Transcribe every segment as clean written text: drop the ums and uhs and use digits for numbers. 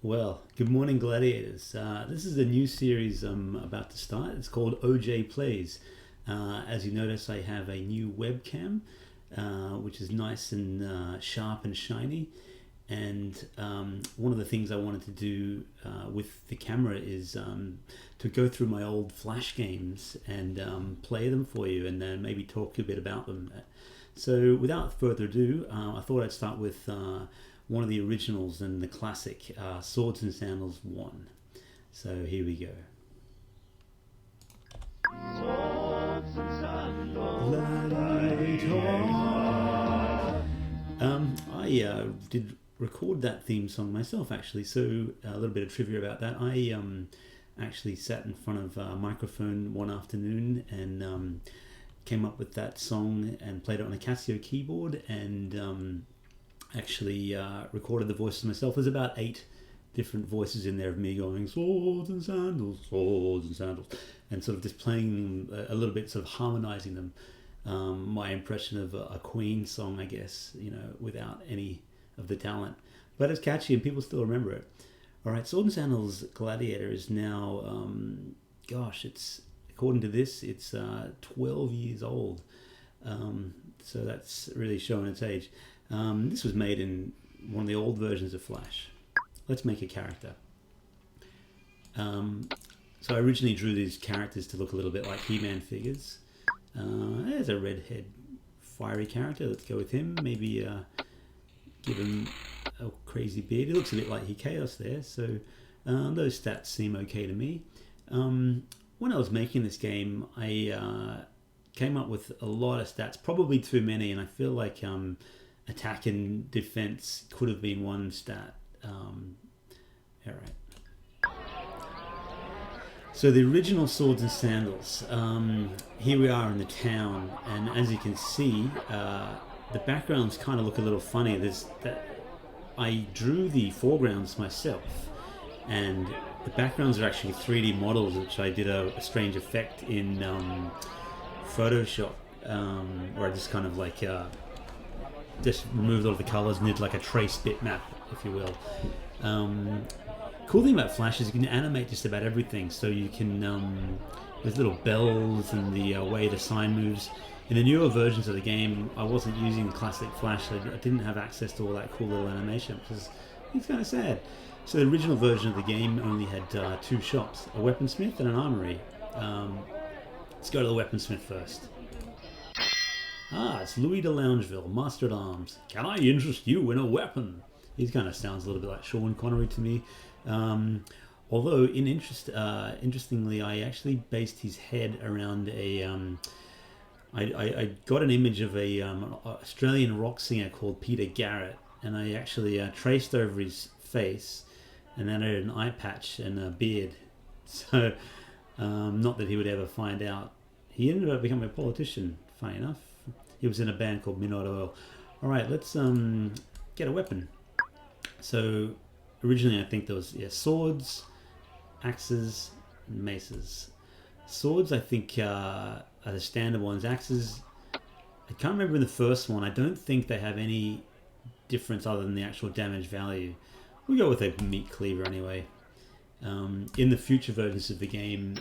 Well, good morning, gladiators. This is a new series I'm about to start. It's called OJ Plays. As you notice, I have a new webcam, which is nice and sharp and shiny. And one of the things I wanted to do with the camera is to go through my old Flash games and play them for you, and then maybe talk a bit about them. So, without further ado, I thought I'd start with one of the originals and the classic Swords and Sandals 1. So, here we go. Swords and Sandals. I did record that theme song myself, actually. So a little bit of trivia about that. I actually sat in front of a microphone one afternoon and came up with that song and played it on a Casio keyboard and actually recorded the voices myself. There's about 8 different voices in there of me going swords and sandals, and sort of just playing them a little bit, sort of harmonizing them. My impression of a Queen song, I guess, without any of the talent, but it's catchy and people still remember it. All right, Sword and Sandals Gladiator is now, it's according to this, it's 12 years old. So that's really showing its age. This was made in one of the old versions of Flash. Let's make a character. So I originally drew these characters to look a little bit like He-Man figures. There's a redhead fiery character. Let's go with him. Maybe give him a crazy beard. He looks a bit like Chaos there. So those stats seem okay to me. When I was making this game, I came up with a lot of stats, probably too many, and I feel like attack and defense could have been one stat. All right. So the original Swords and Sandals. Here we are in the town, and as you can see, the backgrounds kind of look a little funny. I drew the foregrounds myself, and the backgrounds are actually 3D models, which I did a strange effect in Photoshop, where I just kind of like just removed all the colors and did like a trace bitmap, if you will. Cool thing about Flash is you can animate just about everything. So you can there's little bells and the way the sign moves. In the newer versions of the game, I wasn't using classic Flash. I didn't have access to all that cool little animation, which is it's kind of sad. So the original version of the game only had 2 shops, a weaponsmith and an armory. Let's go to the weaponsmith first. It's Louis de Loungeville, Master at Arms. Can I interest you in a weapon? He kind of sounds a little bit like Sean Connery to me. Although, interestingly, I actually based his head around a... I got an image of an Australian rock singer called Peter Garrett, and I actually traced over his face and then added an eye patch and a beard. So, not that he would ever find out. He ended up becoming a politician, funny enough. He was in a band called Midnight Oil. Alright, let's get a weapon. So, originally I think there was swords, axes, and maces. Swords, I think, are the standard ones. Axes, I can't remember in the first one. I don't think they have any difference other than the actual damage value. We'll go with a meat cleaver anyway. In the future versions of the game,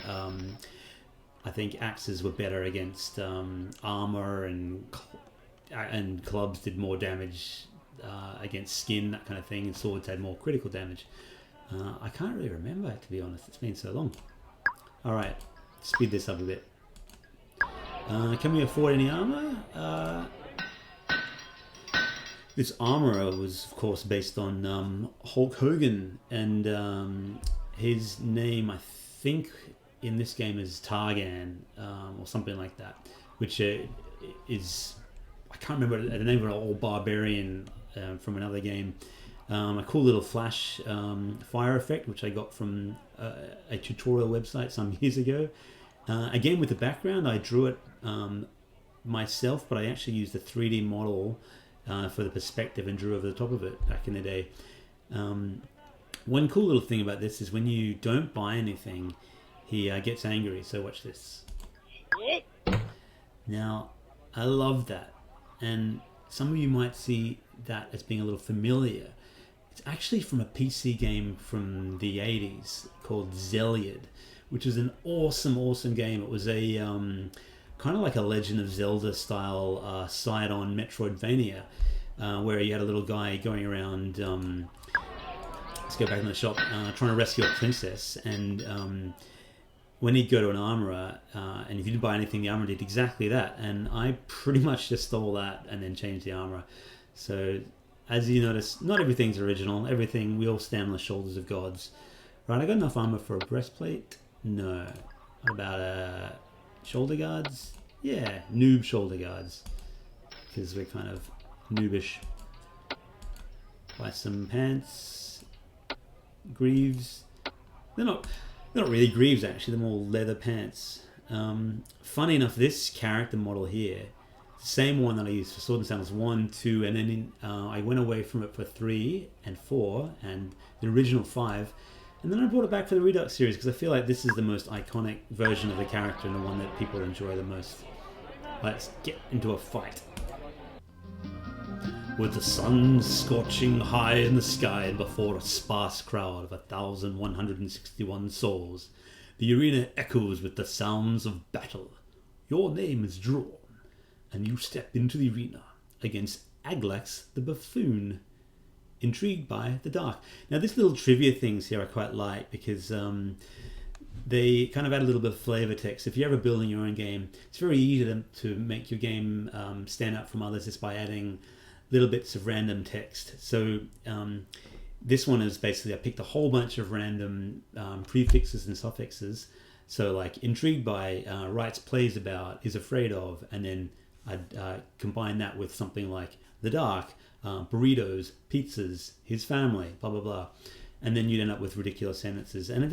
I think axes were better against armor, and clubs did more damage against skin, that kind of thing, and swords had more critical damage. I can't really remember, to be honest. It's been so long. Alright, speed this up a bit. Can we afford any armor? This armor was, of course, based on Hulk Hogan, and his name, I think, in this game is Targan, or something like that, which is, I can't remember the name of an old barbarian from another game. A cool little flash fire effect, which I got from a tutorial website some years ago. Again, with the background, I drew it myself, but I actually used a 3D model for the perspective and drew over the top of it back in the day. One cool little thing about this is when you don't buy anything, he gets angry. So watch this. Now, I love that, and some of you might see that as being a little familiar, It's actually from a PC game from the 80s called Zeliad, which is an awesome game. It was a kind of like a Legend of Zelda style side-on Metroidvania, where you had a little guy going around. Let's go back in the shop, trying to rescue a princess, and when he'd go to an armorer, and if you didn't buy anything, the armorer did exactly that. And I pretty much just stole that and then changed the armorer. So, as you notice, not everything's original. Everything, we all stand on the shoulders of gods. Right, I got enough armor for a breastplate? No. What about shoulder guards? Yeah, noob shoulder guards. Because we're kind of noobish. Buy some pants. Greaves. They're not really greaves, actually. They're more leather pants. Funny enough, this character model here, the same one that I used for Sword and Sandals 1, 2, and then I went away from it for 3 and 4 and the original 5, and then I brought it back for the Redux series because I feel like this is the most iconic version of the character and the one that people enjoy the most. Let's get into a fight. With the sun scorching high in the sky and before a sparse crowd of 1,161 souls, the arena echoes with the sounds of battle. Your name is drawn, and you step into the arena against Aglax the Buffoon, intrigued by the dark. Now, this little trivia things here I quite like because they kind of add a little bit of flavor text. If you're ever building your own game, it's very easy to make your game stand out from others just by adding little bits of random text. So this one is basically, I picked a whole bunch of random prefixes and suffixes. So like intrigued by, writes plays about, is afraid of, and then I'd combine that with something like the dark, burritos, pizzas, his family, blah, blah, blah. And then you'd end up with ridiculous sentences. And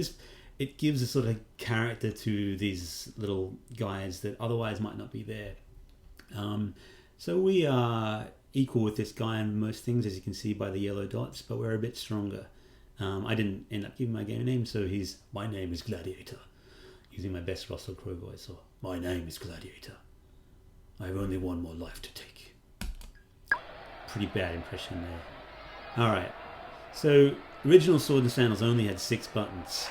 it gives a sort of character to these little guys that otherwise might not be there. So we are equal with this guy on most things, as you can see by the yellow dots, but we're a bit stronger. I didn't end up giving my game name, so my name is Gladiator, using my best Russell Crowe voice, or my name is Gladiator. I have only one more life to take. Pretty bad impression there. Alright, so original Sword and Sandals only had 6 buttons.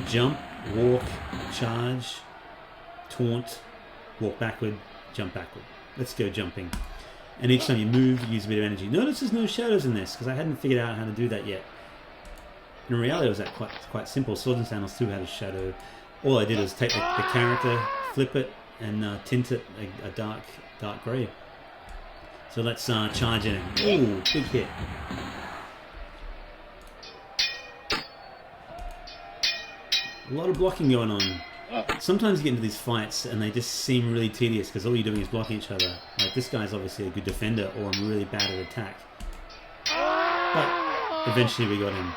Jump, walk, charge, taunt, walk backward, jump backward. Let's go jumping. And each time you move, you use a bit of energy. Notice there's no shadows in this, because I hadn't figured out how to do that yet. In reality, it was quite simple. Sword and Sandals 2 had a shadow. All I did was take the character, flip it, and tint it a dark grey. So let's charge in. Ooh, big hit. A lot of blocking going on. Sometimes you get into these fights and they just seem really tedious because all you're doing is blocking each other. Like, this guy's obviously a good defender, or I'm really bad at attack. But eventually we got him.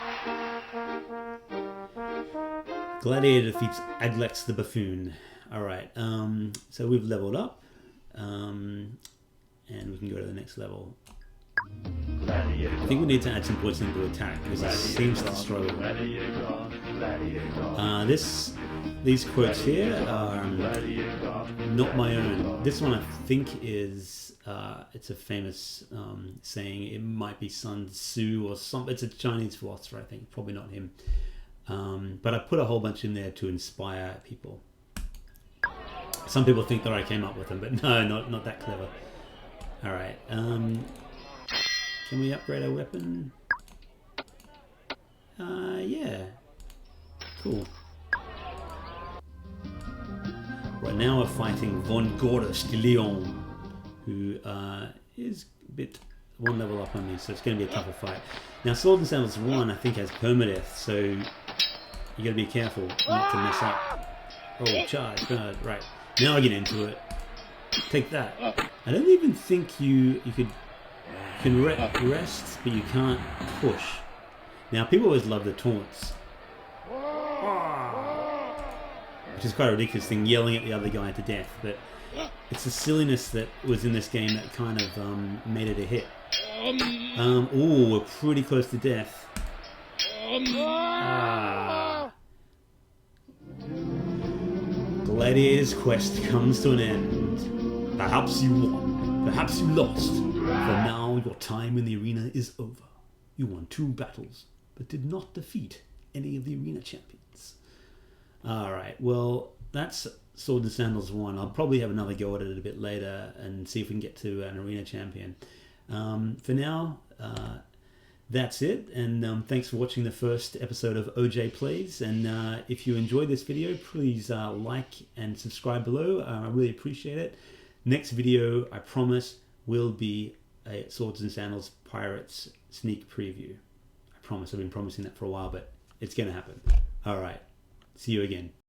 Gladiator defeats Aglax the Buffoon. Alright, so we've leveled up. And we can go to the next level. I think we need to add some points into attack because it seems to struggle. These quotes here are not my own. This one I think is it's a famous saying. It might be Sun Tzu or something. It's a Chinese philosopher, I think. Probably not him. But I put a whole bunch in there to inspire people. Some people think that I came up with them, but no, not that clever. All right. Can we upgrade our weapon? Yeah. Cool. Right, now we're fighting Von Gordas de Leon, who is a bit one level up on me, so it's going to be a tougher fight. Now, Sword and Sandals 1, I think, has permadeath, so you got to be careful not to mess up. Oh, charge. Right. Now I get into it. Take that. I don't even think you can rest, but you can't push. Now, people always love the taunts, which is quite a ridiculous thing, yelling at the other guy to death, but it's the silliness that was in this game that kind of made it a hit. Oh, we're pretty close to death. Gladiator's quest comes to an end. Perhaps you won, perhaps you lost, for now your time in the arena is over. You won 2 battles, but did not defeat any of the arena champions. Alright, well, that's Sword and Sandals 1. I'll probably have another go at it a bit later and see if we can get to an arena champion. For now, that's it, and thanks for watching the first episode of OJ Plays. And if you enjoyed this video, please like and subscribe below. I really appreciate it. Next video, I promise, will be a Swords and Sandals Pirates sneak preview. I promise. I've been promising that for a while, but it's going to happen. All right. See you again.